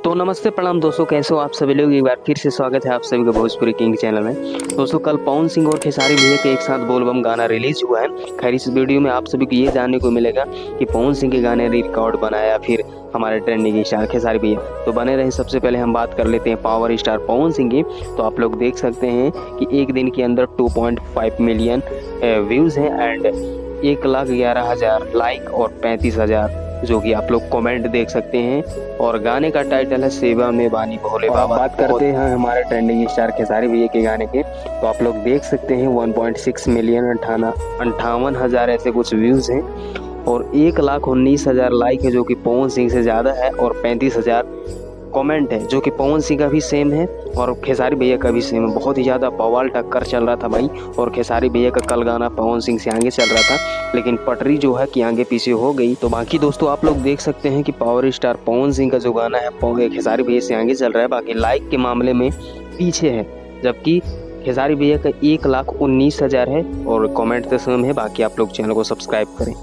तो नमस्ते प्रणाम दोस्तों, कैसे हो आप सभी लोग। एक बार फिर से स्वागत है आप सभी को भोजपुरी किंग चैनल में। दोस्तों कल पवन सिंह और खेसारी भैया के एक साथ बोलबम गाना रिलीज हुआ है। खैर इस वीडियो में आप सभी को ये जानने को मिलेगा कि पवन सिंह के गाने ने रिकॉर्ड बनाया फिर हमारे ट्रेंडिंग स्टार खेसारी भैया। तो बने रहे। सबसे पहले हम बात कर लेते हैं पावर स्टार पवन सिंह की। तो आप लोग देख सकते हैं कि एक दिन के अंदर 2.5 मिलियन व्यूज हैं एंड 1,11,000 लाइक और 35,000 जो कि आप लोग कमेंट देख सकते हैं। और गाने का टाइटल है सेवा में बानी भोले बाबा। बात करते हैं हमारे ट्रेंडिंग स्टार खेसारी भैया के गाने के। तो आप लोग देख सकते हैं 1.6 मिलियन 58,000 ऐसे कुछ व्यूज हैं और 1,19,000 लाइक है जो कि पवन सिंह से ज़्यादा है और 35,000 कमेंट है जो कि पवन सिंह का भी सेम है और खेसारी भैया का भी सेम है। बहुत ही ज़्यादा बवाल टक्कर चल रहा था भाई। और खेसारी भैया का कल गाना पवन सिंह से आगे चल रहा था लेकिन पटरी जो है कि आगे पीछे हो गई। तो बाकी दोस्तों आप लोग देख सकते हैं कि पावर स्टार पवन सिंह का जो गाना है खेसारी भैया से आगे चल रहा है, बाकी लाइक के मामले में पीछे है, जबकि खेसारी भैया का 1,19,000 है और कमेंट तो सेम है। बाकी आप लोग चैनल को सब्सक्राइब करें।